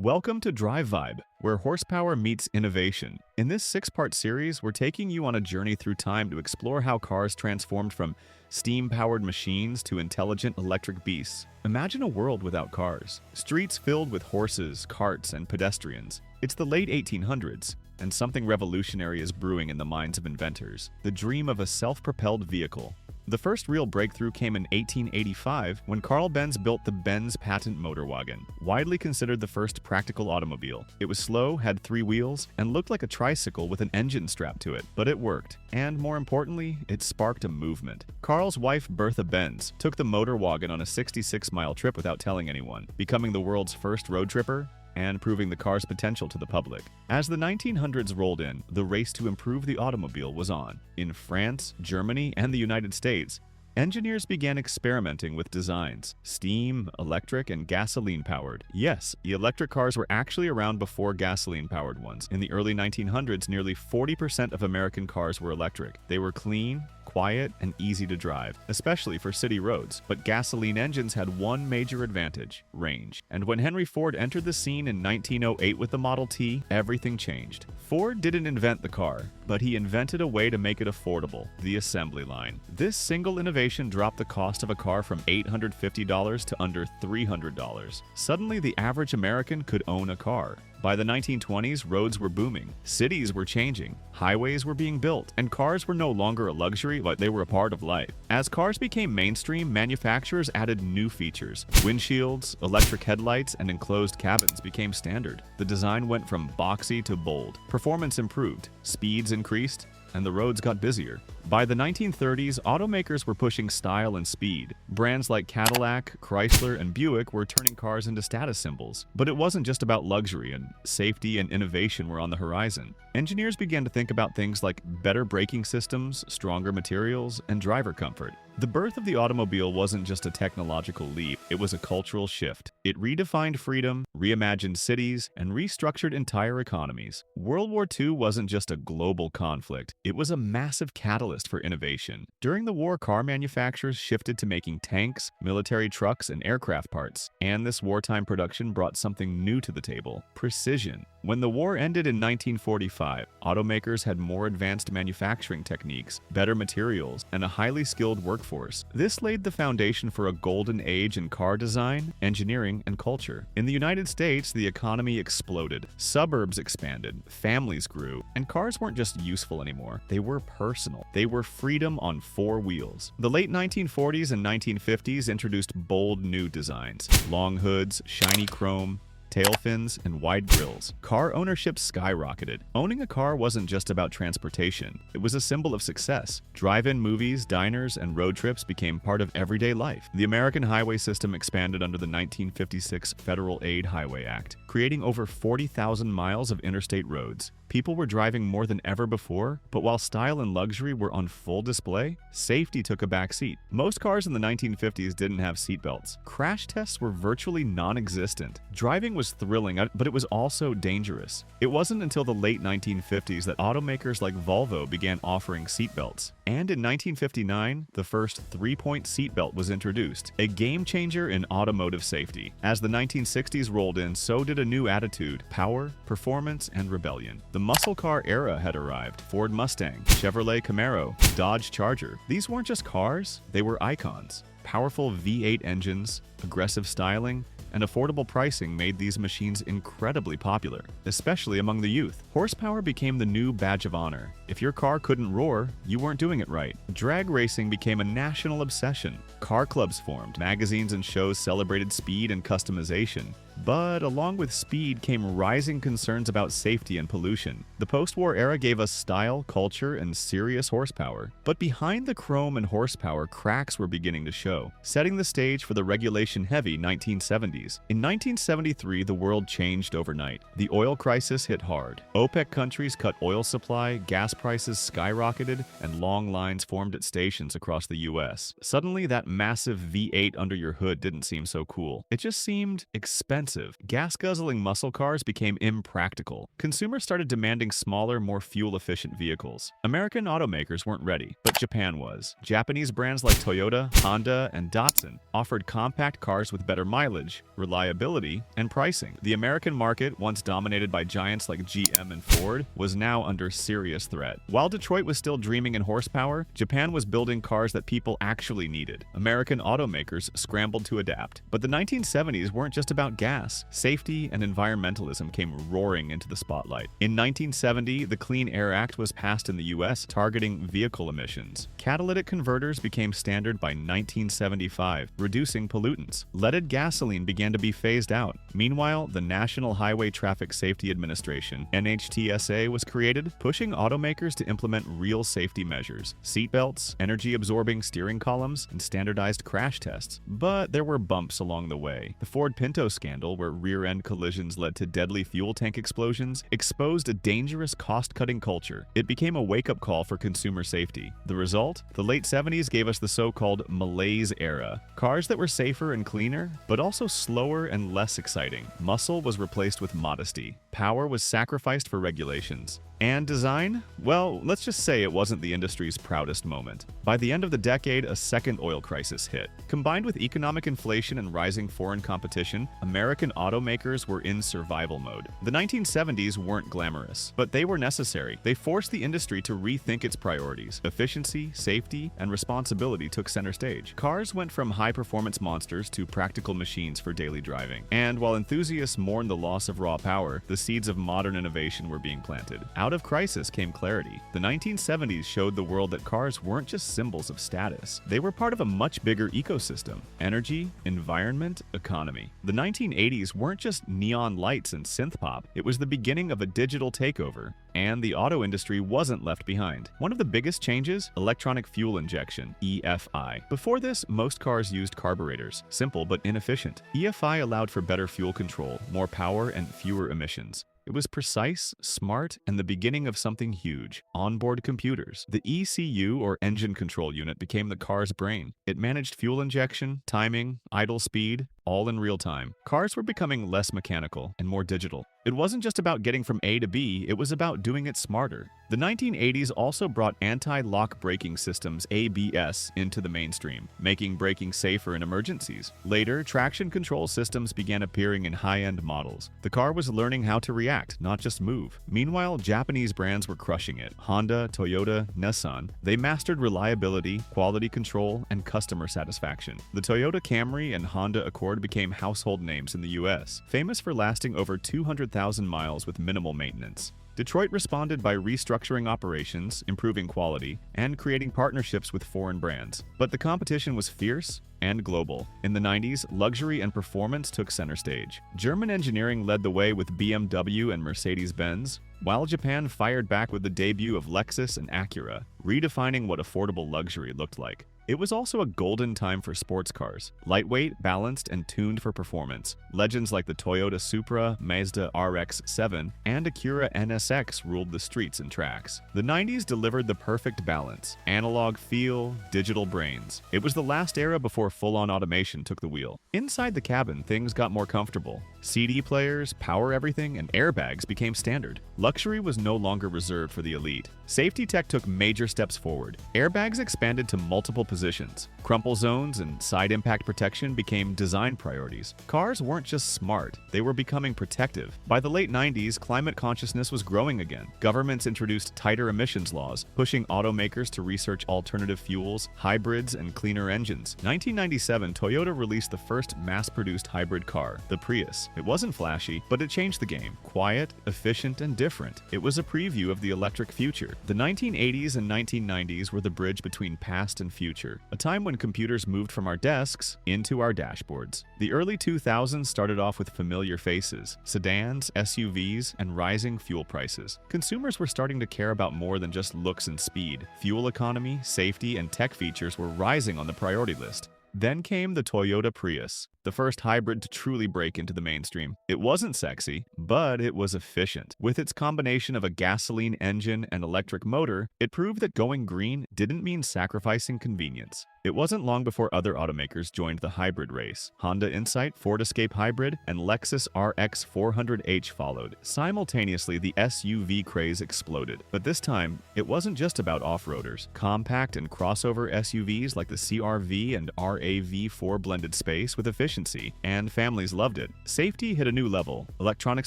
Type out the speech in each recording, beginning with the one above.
Welcome to Drive Vibe, where horsepower meets innovation. In this six-part series, we're taking you on a journey through time to explore how cars transformed from steam-powered machines to intelligent electric beasts. Imagine a world without cars. Streets filled with horses, carts, and pedestrians. It's the late 1800s, and something revolutionary is brewing in the minds of inventors. The dream of a self-propelled vehicle. The first real breakthrough came in 1885 when Karl Benz built the Benz patent motor wagon, widely considered the first practical automobile. It was slow, had three wheels, and looked like a tricycle with an engine strapped to it. But it worked, and more importantly, it sparked a movement. Karl's wife, Bertha Benz, took the motor wagon on a 66-mile trip without telling anyone, becoming the world's first road tripper and proving the car's potential to the public. As the 1900s rolled in, the race to improve the automobile was on. In France, Germany, and the United States, engineers began experimenting with designs. Steam, electric, and gasoline-powered. Yes, the electric cars were actually around before gasoline-powered ones. In the early 1900s, nearly 40% of American cars were electric. They were clean, quiet, and easy to drive, especially for city roads. But gasoline engines had one major advantage: range. And when Henry Ford entered the scene in 1908 with the Model T, everything changed. Ford didn't invent the car, but he invented a way to make it affordable: the assembly line. This single innovation dropped the cost of a car from $850 to under $300. Suddenly, the average American could own a car. By the 1920s, roads were booming, cities were changing, highways were being built, and cars were no longer a luxury, but they were a part of life. As cars became mainstream, manufacturers added new features. Windshields, electric headlights, and enclosed cabins became standard. The design went from boxy to bold. Performance improved, speeds increased, and the roads got busier. By the 1930s, automakers were pushing style and speed. Brands like Cadillac, Chrysler, and Buick were turning cars into status symbols. But it wasn't just about luxury, and safety and innovation were on the horizon. Engineers began to think about things like better braking systems, stronger materials, and driver comfort. The birth of the automobile wasn't just a technological leap, it was a cultural shift. It redefined freedom, reimagined cities, and restructured entire economies. World War II wasn't just a global conflict, it was a massive catalyst for innovation. During the war, car manufacturers shifted to making tanks, military trucks, and aircraft parts. And this wartime production brought something new to the table: precision. When the war ended in 1945, automakers had more advanced manufacturing techniques, better materials, and a highly skilled workforce. This laid the foundation for a golden age in car design, engineering, and culture. In the United States, the economy exploded. Suburbs expanded, families grew, and cars weren't just useful anymore. They were personal. They were freedom on four wheels. The late 1940s and 1950s introduced bold new designs: long hoods, shiny chrome, tail fins, and wide grills. Car ownership skyrocketed. Owning a car wasn't just about transportation, it was a symbol of success. Drive-in movies, diners, and road trips became part of everyday life. The American highway system expanded under the 1956 Federal Aid Highway Act, creating over 40,000 miles of interstate roads. People were driving more than ever before, but while style and luxury were on full display, safety took a backseat. Most cars in the 1950s didn't have seatbelts. Crash tests were virtually non-existent. Driving was thrilling, but it was also dangerous. It wasn't until the late 1950s that automakers like Volvo began offering seatbelts. And in 1959, the first three-point seatbelt was introduced, a game-changer in automotive safety. As the 1960s rolled in, so did a new attitude: power, performance, and rebellion. The muscle car era had arrived. Ford Mustang, Chevrolet Camaro, Dodge Charger. These weren't just cars, they were icons. Powerful V8 engines, aggressive styling, and affordable pricing made these machines incredibly popular, especially among the youth. Horsepower became the new badge of honor. If your car couldn't roar, you weren't doing it right. Drag racing became a national obsession. Car clubs formed. Magazines and shows celebrated speed and customization. But along with speed came rising concerns about safety and pollution. The post-war era gave us style, culture, and serious horsepower. But behind the chrome and horsepower, cracks were beginning to show, setting the stage for the regulation-heavy 1970s. In 1973, the world changed overnight. The oil crisis hit hard. OPEC countries cut oil supply, gas prices skyrocketed, and long lines formed at stations across the US. Suddenly, that massive V8 under your hood didn't seem so cool. It just seemed expensive expensive. Gas-guzzling muscle cars became impractical. Consumers started demanding smaller, more fuel-efficient vehicles. American automakers weren't ready, but Japan was. Japanese brands like Toyota, Honda, and Datsun offered compact cars with better mileage, reliability, and pricing. The American market, once dominated by giants like GM and Ford, was now under serious threat. While Detroit was still dreaming in horsepower, Japan was building cars that people actually needed. American automakers scrambled to adapt. But the 1970s weren't just about gas. Safety and environmentalism came roaring into the spotlight. In 1970, the Clean Air Act was passed in the US, targeting vehicle emissions. Catalytic converters became standard by 1975, reducing pollutants. Leaded gasoline began to be phased out. Meanwhile, the National Highway Traffic Safety Administration, NHTSA, was created, pushing automakers to implement real safety measures: seatbelts, energy-absorbing steering columns, and standardized crash tests. But there were bumps along the way. The Ford Pinto scandal, where rear-end collisions led to deadly fuel tank explosions, exposed a dangerous cost-cutting culture. It became a wake-up call for consumer safety. The result? The late 70s gave us the so-called malaise era. Cars that were safer and cleaner, but also slower and less exciting. Muscle was replaced with modesty. Power was sacrificed for regulations. And design? Well, let's just say it wasn't the industry's proudest moment. By the end of the decade, a second oil crisis hit. Combined with economic inflation and rising foreign competition, American automakers were in survival mode. The 1970s weren't glamorous, but they were necessary. They forced the industry to rethink its priorities. Efficiency, safety, and responsibility took center stage. Cars went from high-performance monsters to practical machines for daily driving. And while enthusiasts mourned the loss of raw power, the seeds of modern innovation were being planted. Out of crisis came clarity. The 1970s showed the world that cars weren't just symbols of status. They were part of a much bigger ecosystem: energy, environment, economy. The 1980s weren't just neon lights and synth pop. It was the beginning of a digital takeover. And the auto industry wasn't left behind. One of the biggest changes? Electronic fuel injection, EFI. Before this, most cars used carburetors. Simple but inefficient. EFI allowed for better fuel control, more power, and fewer emissions. It was precise, smart, and the beginning of something huge: onboard computers. The ECU, or engine control unit, became the car's brain. It managed fuel injection, timing, idle speed, all in real time. Cars were becoming less mechanical and more digital. It wasn't just about getting from A to B, it was about doing it smarter. The 1980s also brought anti-lock braking systems, ABS, into the mainstream, making braking safer in emergencies. Later, traction control systems began appearing in high-end models. The car was learning how to react, not just move. Meanwhile, Japanese brands were crushing it. Honda, Toyota, Nissan. They mastered reliability, quality control, and customer satisfaction. The Toyota Camry and Honda Accord became household names in the US, famous for lasting over 200,000 miles with minimal maintenance. Detroit responded by restructuring operations, improving quality, and creating partnerships with foreign brands. But the competition was fierce and global. In the 90s, luxury and performance took center stage. German engineering led the way with BMW and Mercedes-Benz, while Japan fired back with the debut of Lexus and Acura, redefining what affordable luxury looked like. It was also a golden time for sports cars. Lightweight, balanced, and tuned for performance. Legends like the Toyota Supra, Mazda RX-7, and Acura NSX ruled the streets and tracks. The 90s delivered the perfect balance: analog feel, digital brains. It was the last era before full-on automation took the wheel. Inside the cabin, things got more comfortable. CD players, power everything, and airbags became standard. Luxury was no longer reserved for the elite. Safety tech took major steps forward. Airbags expanded to multiple positions. Crumple zones and side impact protection became design priorities. Cars weren't just smart, they were becoming protective. By the late 90s, climate consciousness was growing again. Governments introduced tighter emissions laws, pushing automakers to research alternative fuels, hybrids, and cleaner engines. 1997, Toyota released the first mass-produced hybrid car, the Prius. It wasn't flashy, but it changed the game. Quiet, efficient, and different. It was a preview of the electric future. The 1980s and 1990s were the bridge between past and future, a time when computers moved from our desks into our dashboards. The early 2000s started off with familiar faces: sedans, SUVs, and rising fuel prices. Consumers were starting to care about more than just looks and speed. Fuel economy, safety, and tech features were rising on the priority list. Then came the Toyota Prius, the first hybrid to truly break into the mainstream. It wasn't sexy, but it was efficient. With its combination of a gasoline engine and electric motor, it proved that going green didn't mean sacrificing convenience. It wasn't long before other automakers joined the hybrid race. Honda Insight, Ford Escape Hybrid, and Lexus RX 400h followed. Simultaneously, the SUV craze exploded. But this time, it wasn't just about off-roaders. Compact and crossover SUVs like the CR-V and RAV4 blended space with efficiency, and families loved it. Safety hit a new level. Electronic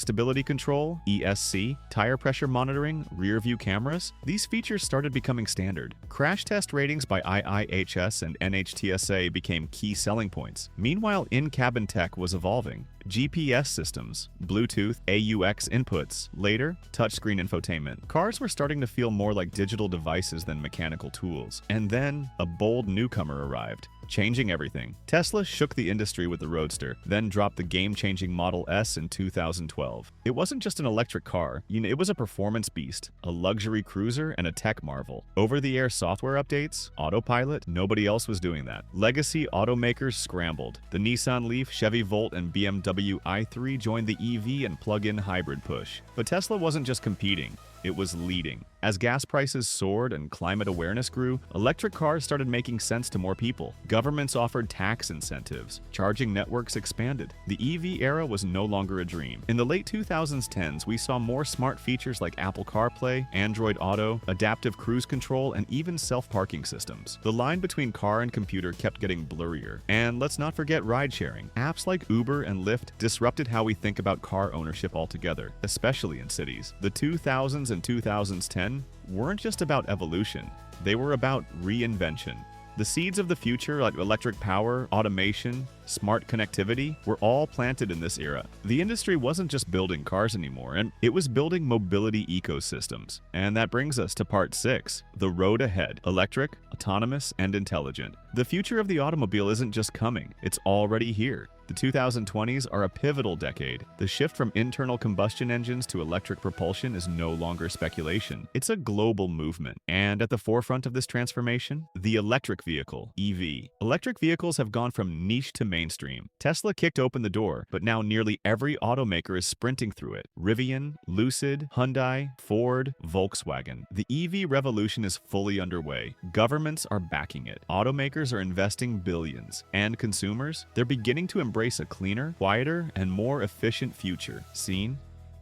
stability control, ESC, tire pressure monitoring, rear-view cameras, these features started becoming standard. Crash test ratings by IIHS and NHTSA became key selling points. Meanwhile, in-cabin tech was evolving. GPS systems, Bluetooth, AUX inputs, later, touchscreen infotainment. Cars were starting to feel more like digital devices than mechanical tools. And then, a bold newcomer arrived, changing everything. Tesla shook the industry with the Roadster, then dropped the game-changing Model S in 2012. It wasn't just an electric car, it was a performance beast, a luxury cruiser, and a tech marvel. Over-the-air software updates, autopilot, nobody else was doing that. Legacy automakers scrambled. The Nissan Leaf, Chevy Volt, and BMW i3 joined the EV and plug-in hybrid push. But Tesla wasn't just competing, it was leading. As gas prices soared and climate awareness grew, electric cars started making sense to more people. Governments offered tax incentives. Charging networks expanded. The EV era was no longer a dream. In the late 2010s, we saw more smart features like Apple CarPlay, Android Auto, adaptive cruise control, and even self-parking systems. The line between car and computer kept getting blurrier. And let's not forget ride-sharing. Apps like Uber and Lyft disrupted how we think about car ownership altogether, especially in cities. The 2000s and 2010 weren't just about evolution, they were about reinvention. The seeds of the future, like electric power, automation, smart connectivity, were all planted in this era. The industry wasn't just building cars anymore, and it was building mobility ecosystems. And that brings us to part 6, the road ahead: electric, autonomous, and intelligent. The future of the automobile isn't just coming, it's already here. The 2020s are a pivotal decade. The shift from internal combustion engines to electric propulsion is no longer speculation. It's a global movement. And at the forefront of this transformation, the electric vehicle, EV. Electric vehicles have gone from niche to mainstream. Tesla kicked open the door, but now nearly every automaker is sprinting through it. Rivian, Lucid, Hyundai, Ford, Volkswagen. The EV revolution is fully underway. Governments are backing it. Automakers are investing billions. And consumers, they're beginning to embrace a cleaner, quieter, and more efficient future. Seen?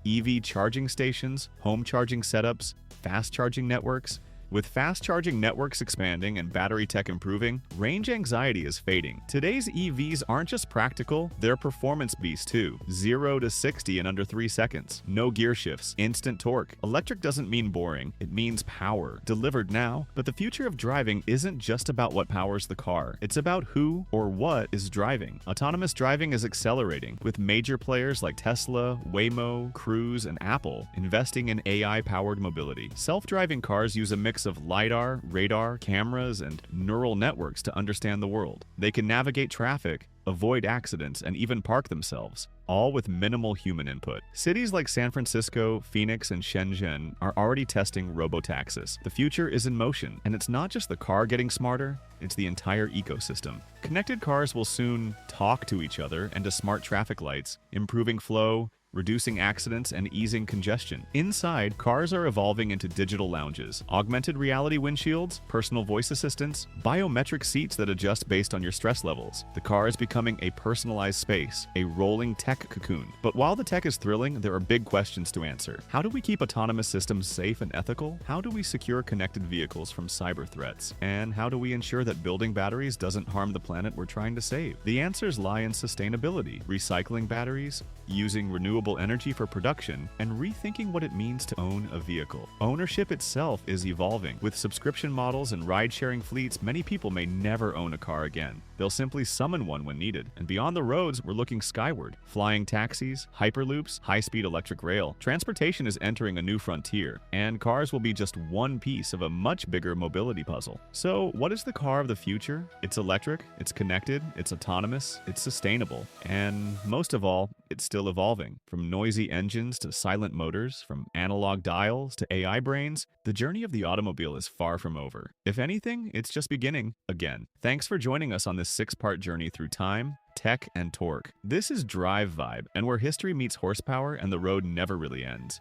EV charging stations, home charging setups, fast charging networks. With fast charging networks expanding and battery tech improving, range anxiety is fading. Today's EVs aren't just practical, they're performance beasts too. 0 to 60 in under 3 seconds. No gear shifts, instant torque. Electric doesn't mean boring, it means power, delivered now. But the future of driving isn't just about what powers the car, it's about who or what is driving. Autonomous driving is accelerating, with major players like Tesla, Waymo, Cruise, and Apple investing in AI-powered mobility. Self-driving cars use a mix of LiDAR, radar, cameras, and neural networks to understand the world. They can navigate traffic, avoid accidents, and even park themselves, all with minimal human input. Cities like San Francisco, Phoenix, and Shenzhen are already testing robotaxis. The future is in motion, and it's not just the car getting smarter, it's the entire ecosystem. Connected cars will soon talk to each other and to smart traffic lights, improving flow, reducing accidents, and easing congestion. Inside, cars are evolving into digital lounges, augmented reality windshields, personal voice assistants, biometric seats that adjust based on your stress levels. The car is becoming a personalized space, a rolling tech cocoon. But while the tech is thrilling, there are big questions to answer. How do we keep autonomous systems safe and ethical? How do we secure connected vehicles from cyber threats? And how do we ensure that building batteries doesn't harm the planet we're trying to save? The answers lie in sustainability, recycling batteries, using renewable energy for production, and rethinking what it means to own a vehicle. Ownership itself is evolving. With subscription models and ride-sharing fleets, many people may never own a car again. They'll simply summon one when needed. And beyond the roads, we're looking skyward. Flying taxis, hyperloops, high-speed electric rail. Transportation is entering a new frontier, and cars will be just one piece of a much bigger mobility puzzle. So, what is the car of the future? It's electric, it's connected, it's autonomous, it's sustainable, and most of all, it's still evolving. From noisy engines to silent motors, from analog dials to AI brains, the journey of the automobile is far from over. If anything, it's just beginning again. Thanks for joining us on this 6-part journey through time, tech, and torque. This is Drive Vibe, and where history meets horsepower and the road never really ends.